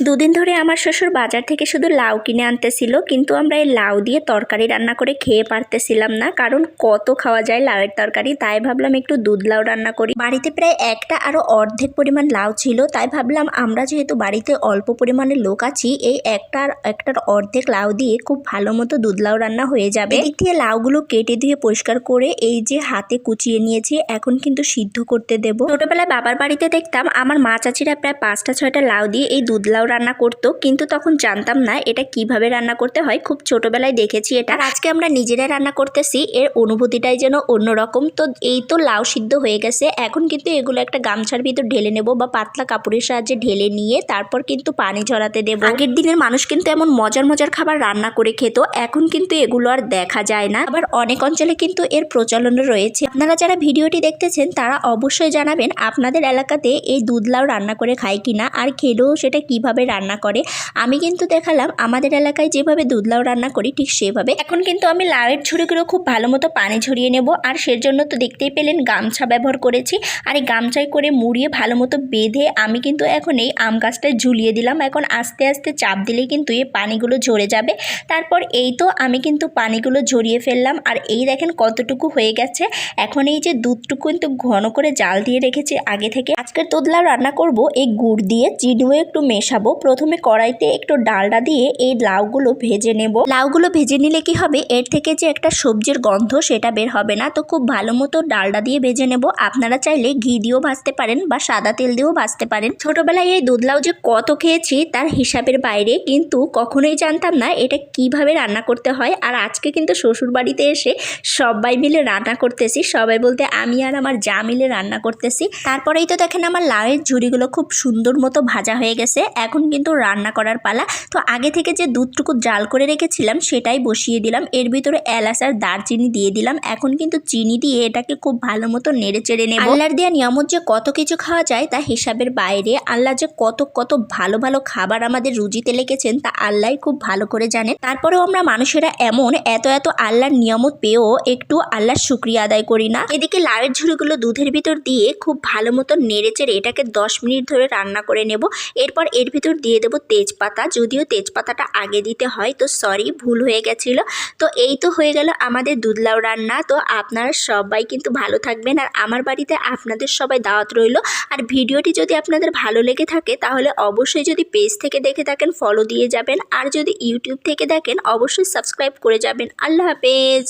দুদিন ধরে আমার শ্বশুর বাজার থেকে শুধু লাউ কিনে আনতেছিল, কিন্তু আমরা এই লাউ দিয়ে তরকারি রান্না করে খেয়ে পারতেছিলাম না, কারণ কত খাওয়া যায় লাউয়ের তরকারি। তাই ভাবলাম একটু দুধ লাউ রান্না করি। বাড়িতে প্রায় একটা আরো অর্ধেক পরিমাণ লাউ ছিল, তাই ভাবলাম আমরা যেহেতু বাড়িতে অল্প পরিমাণে লোক আছি, এই একটার অর্ধেক লাউ দিয়ে খুব ভালো মতো দুধ লাউ রান্না হয়ে যাবে। এদিক দিয়ে লাউগুলো কেটে দিয়ে পরিষ্কার করে এই যে হাতে কুচিয়ে নিয়েছি, এখন কিন্তু সিদ্ধ করতে দেব। ছোটবেলায় বাবার বাড়িতে দেখতাম আমার মা চাচিরা প্রায় 5টা-6টা লাউ দিয়ে এই দুধ লাউ রান্না করতো, কিন্তু তখন জানতাম না এটা কিভাবে রান্না করতে হয়। খুব ছোটবেলায় দেখেছি এটা, আজকে আমরা নিজেরাই রান্না করতেছি, এর অনুভূতিটাই যেন অন্যরকম। তো এই তো লাউ সিদ্ধ হয়ে গেছে, এখন কিন্তু এগুলো একটা গামছার ভিতর ঢেলে নেব বা পাতলা কাপড়ের সাহায্যে ঢেলে নিয়ে তারপর কিন্তু পানি ঝরাতে দেব। আগের দিনের মানুষ কিন্তু এমন মজার মজার খাবার রান্না করে খেত, এখন কিন্তু এগুলো আর দেখা যায় না। আবার অনেক অঞ্চলে কিন্তু এর প্রচলন রয়েছে। আপনারা যারা ভিডিওটি দেখতেছেন তারা অবশ্যই জানাবেন আপনাদের এলাকাতে এই দুধ লাউ রান্না করে খায় কিনা, আর খেলেও সেটা কিভাবে রান্না করে। আমি কিন্তু দেখালাম আমাদের এলাকায় যেভাবে দুধ লাউ রান্না করি ঠিক সেভাবে। এখন কিন্তু আমি লাউয়ের ঝুড়িগুলো খুব ভালো মতো পানি ঝরিয়ে নেব, আর সেজন্য তো দেখতেই পেলেন গামছা ব্যবহার করেছি, আর এই গামছায় করে মুড়িয়ে ভালো মতো বেঁধে আমি কিন্তু এখন এই আম গাছটায় ঝুলিয়ে দিলাম। এখন আস্তে আস্তে চাপ দিলেই কিন্তু এই পানিগুলো ঝরে যাবে। তারপর এই তো আমি কিন্তু পানিগুলো ঝরিয়ে ফেললাম, আর এই দেখেন কতটুকু হয়ে গেছে। এখন এই যে দুধটুকু কিন্তু ঘন করে জাল দিয়ে রেখেছি আগে থেকে। আজকের দুধ লাউ রান্না করব এই গুড় দিয়ে, চিনিও একটু মেশাবো। প্রথমে কড়াইতে একটু ডালডা দিয়ে এই লাউগুলো ভেজে নেব। লাউগুলো ভেজে নিলে কি হবে, এর থেকে যে একটা সবজির গন্ধ সেটা বের হবে না। তো খুব ভালো মতো ডালডা দিয়ে ভেজে নেব। আপনারা চাইলে ঘি দিয়েও ভাজতে পারেন বা সাদা তেল দিয়েও ভাজতে পারেন। ছোটবেলায় এই দুধ লাউ যে কত খেয়েছি তার হিসাবের বাইরে, কিন্তু কখনোই জানতাম না এটা কিভাবে রান্না করতে হয়। আর আজকে কিন্তু শ্বশুর বাড়িতে এসে সবাই মিলে রান্না করতেছি, সবাই বলতে আমি আর আমার যা মিলে রান্না করতেছি। তারপরেই তো দেখেন আমার লাউয়ের ঝুড়িগুলো খুব সুন্দর মতো ভাজা হয়ে গেছে। এখন কিন্তু রান্না করার পালা। তো আগে থেকে যে দুধটুকু জাল করে রেখেছিলাম সেটাই বসিয়ে দিলাম, এর ভিতরে এলাচ আর দারচিনি দিয়ে দিলাম। এখন কিন্তু চিনি দিয়ে এটাকে খুব ভালো মতো নেড়ে চেড়ে নেব। আল্লাহর দেয়া নিয়ামত যে কত কিছু খাওয়া যায় তা হিসাবের বাইরে। আল্লাহ যে কত কত ভালো ভালো খাবার আমাদের রুজিতে লিখেছেন তা আল্লাহই খুব ভালো করে জানেন। তারপরেও আমরা মানুষেরা এমন এত এত আল্লাহর নিয়ামত পেয়েও একটু আল্লাহর শুকরিয়া আদায় করি না। এদিকে লাউয়ের ঝুড়িগুলো দুধের ভিতর দিয়ে খুব ভালো মতো নেড়ে চেড়ে এটাকে 10 মিনিট ধরে রান্না করে নেব। এরপর এর ভিতর দিয়ে দেবো তেজপাতা, যদিও তেজপাতাটা আগে দিতে হয়, তো সরি ভুল হয়ে গেছিল। তো এই তো হয়ে গেল আমাদের দুধ লাউ রান্না। তো আপনারা সবাই কিন্তু ভালো থাকবেন, আর আমার বাড়িতে আপনাদের সবাই দাওয়াত রইল। আর ভিডিওটি যদি আপনাদের ভালো লেগে থাকে তাহলে অবশ্যই, যদি পেজ থেকে দেখে থাকেন ফলো দিয়ে যাবেন, আর যদি ইউটিউব থেকে দেখেন অবশ্যই সাবস্ক্রাইব করে যাবেন। আল্লাহ হাফেজ।